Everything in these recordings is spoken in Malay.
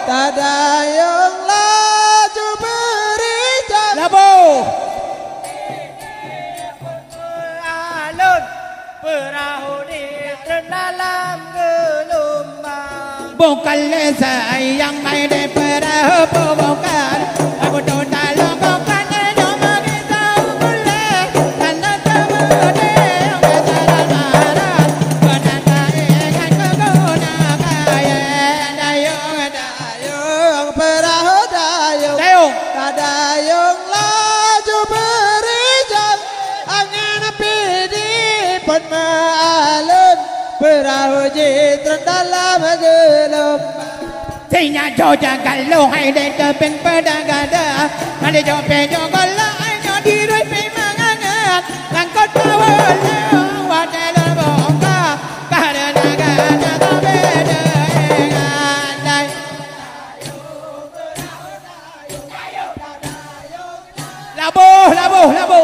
tadayung laju berjalan. Labu. Alun perahu di dalam gelombang. Bukan sayang main di perahu bukan. Aku tahu dalam bukan cuma kita boleh karena kemudian berjalan marah penata ikan keguna kaya Dayung perahu dayung dayung tadayung laju berjalan. Angin pidi pun maalun perahu jitran dalam gelombang. Tinya joja kalau hai de ke pen pedang ada ada jo pe jo kalau ai jo di roi pe mangangan langkot tawal wa de la boka para naga na ta be de ngai labu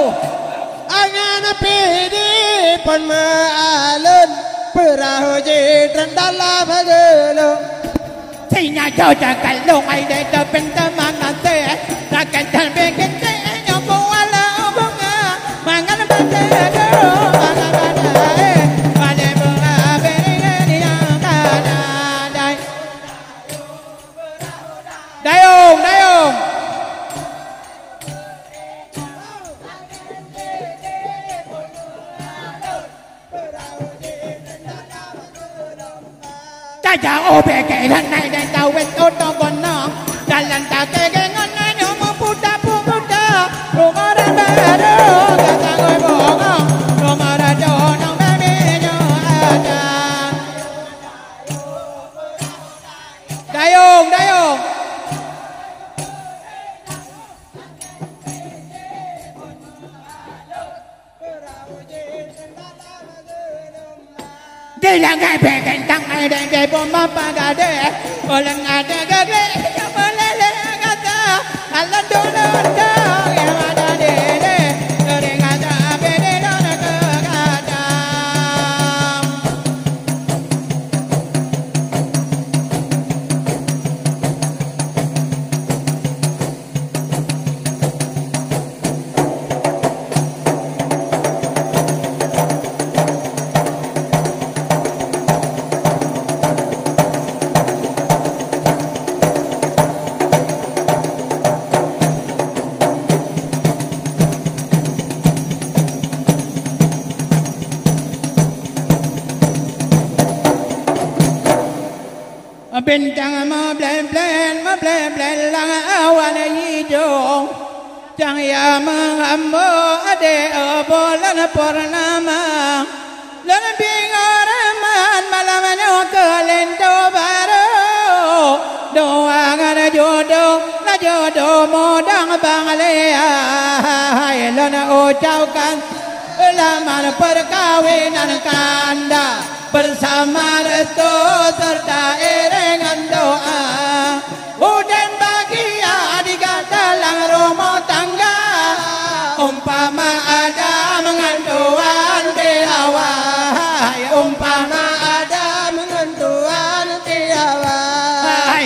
Angin pidi pun maalun perahu jitran dalam gelombang. Tinya joja kalau hai de ke pen mangan te takkan be kente nyo ko ala bunga mangan be de mangan be wale bunga be ni ta dai dayung Caca obe ke hanai dan tawet oto kono jalan tak ke ngono nyomo puta rumara baru kata gue bohong rumara jono babi nyo ada dayung Dilang kai peken tang ai de de bomba pagade bolang ada gage bolele kata ala dolo da ya ada de goreng ada bede dona kata bintang ma blen lang awan hijau jang ya mengambo ade bolan purnama lan bingaraman malamnya kelento baru doa ngana jodoh modang banglea lan ucapkan lamar perkawinan kanda bersama restu serta iringan doa udan bahagia di dalam rumah tangga umpama ada mengantuan di hawa umpama ada mengantuan di hawa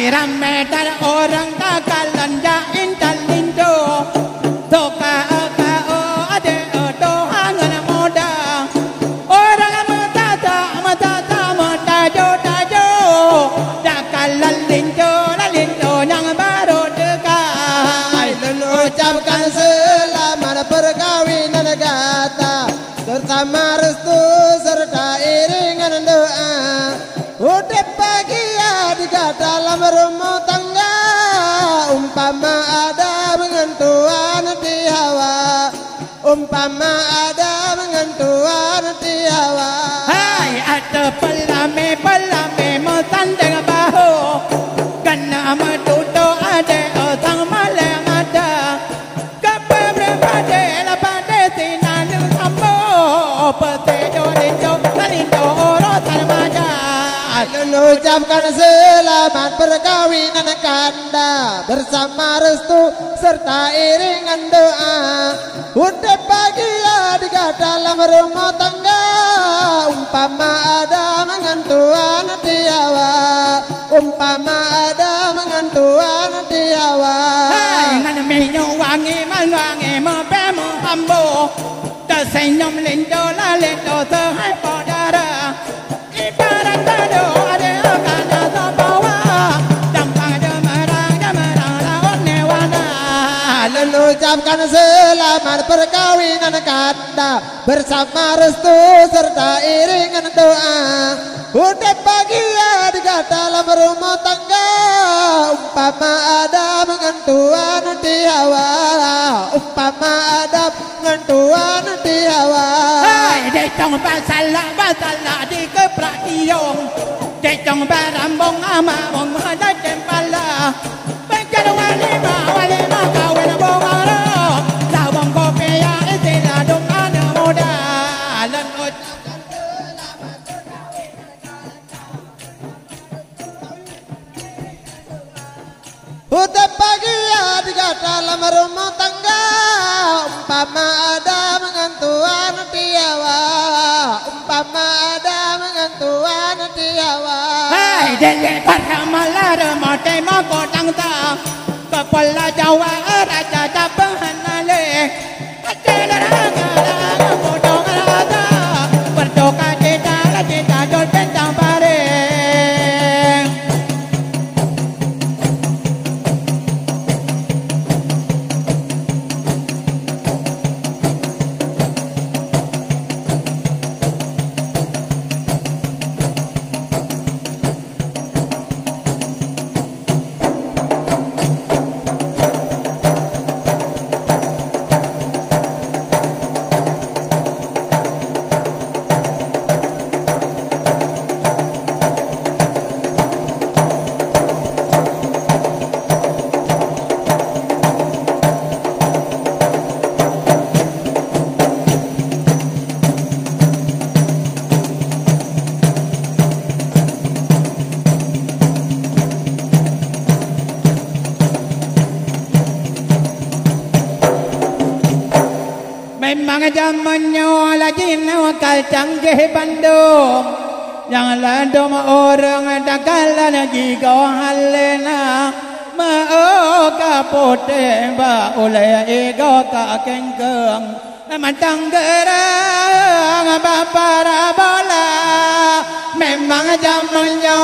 rametan orang takalan jain talindo toka ade doa ngana moda orang tajo dakalan lindo yang baru dekat Dan ucapkan selamat perkawinan kata bersama restu serta iringan doa udah bahagia di dalam rumah tangga umpama ada mengantuan di hawa umpama ada mengantuan di hawa hai ada pelame mesandeng bahu kena madudo ada otang malam ada kapebre pade la pade sinanu sambo pete lindo oro tarmaja dan ucapkan selamat perkawinan kanda bersama restu serta iringan doa udah bahagia di dalam rumah tangga umpama ada mengantuan di hawa umpama ada mengantuan mengantuan diawa. Ngan minyo wangi mepe hambo. Tersenyum lindo la lindo terhai podara. Ibarat tado ada kana sabawa. Dampang demerang laut newana. Lalu ucapkan selamat perkawinan kanda bersama restu serta iringan doa. Udah bahagia juga dalam rumah tangga, umpama ada mengantuan di hawa, umpama ada mengantuan di hawa. Để trong basalah di keprak tiong, để trong barambong ama bong ada tempala. Bengkel wali ma kawin bong aro, lawang kopi ya istilah dong ada muda. Udah bahagia juga dalam rumah tangga, umpama ada mengantuan di hawa, umpama ada mengantuan di hawa. Dele para malara mate mago tangta, kepala Jawa raja Jabang hanale, acela raga bodong raga, berdoa cita jol bentang pare. Memang zamannya lagi nakal canggih Bandung, yang ladom orang dakalan lagi kau halena, mau kapote ba oleh ego kakengkeng, matang gerang bapara bola. Memang zamannya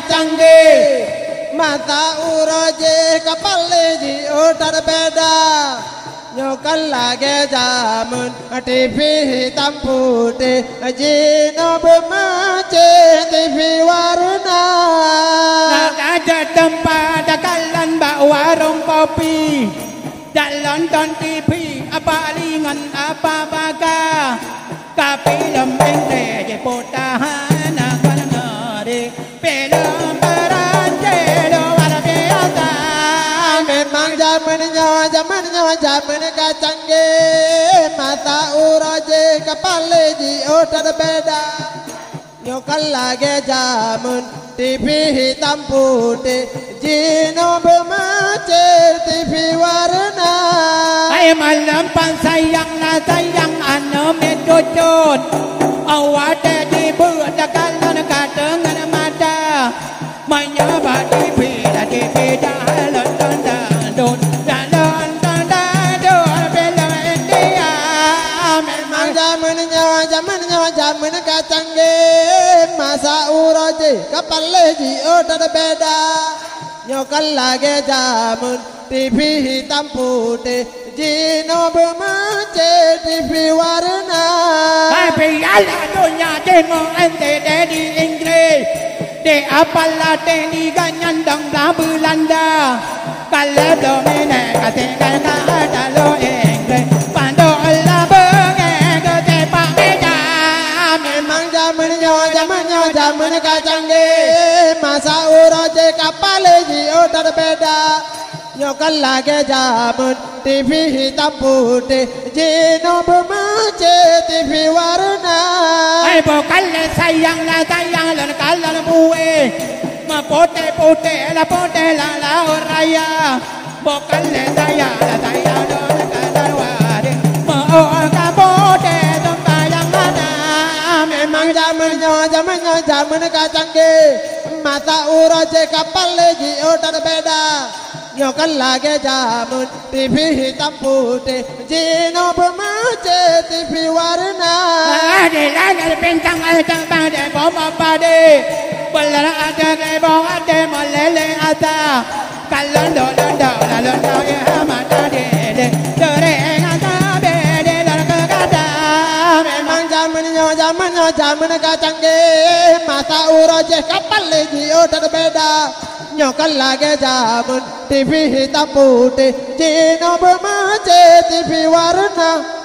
canggih. Mata uroje kapal leji utar beda. Nyokal lagi jamun TV hitam putih Jino bermace TV warna. Ada tempat dakalan bak warung kopi, jalan nonton TV apa lingan apa baga, tapi lemende je potahan akan ngari film beranjelo warna biasa. Memang zamannya canggih, mata uroje kapal leji utar beda. Nyokal lagi jamun TV hitam putih Jino bermace TV warna. Ay malam sayang anu mencocot, awak di buat dakalan kadengan mata, menyebab TV jalan dandut. Zamannya canggih, masa uroje kapal leji utar beda. Nyokal lagi jamun TV hitam putih Jino bermace TV warna. Piala dunia tengok ente di Inggris, di apalah di ganyandang belah Belanda. Kalau domine katinggal ada lo Inggris, pandu Allah bengeng ketepak meja. Memang zamannya canggih, masa uroje kapal leji utar beda. Nyokal lagi jamun TV hitam putih Jino bermace TV warna. Ay bukan sayang lan kalan buwe, putih la raya. Bukan sayang don kalan wari, mau kapote tembayang mana. Memang zamannya canggih, masa uroje kapal lagi terbeda. Nyokan lagi jamun TV hitam putih, Jino bermace TV warna. Di langit bintang ada pada bom pada, belara ada kebong ada meleleh ada. Kalau londo ya mata dede, dereng ada bede larga kata. Memang zaman canggih, masa uroje kapal lagi terbeda. Nyokan lagi jamun TV hitam putih, Jino bermace TV warna.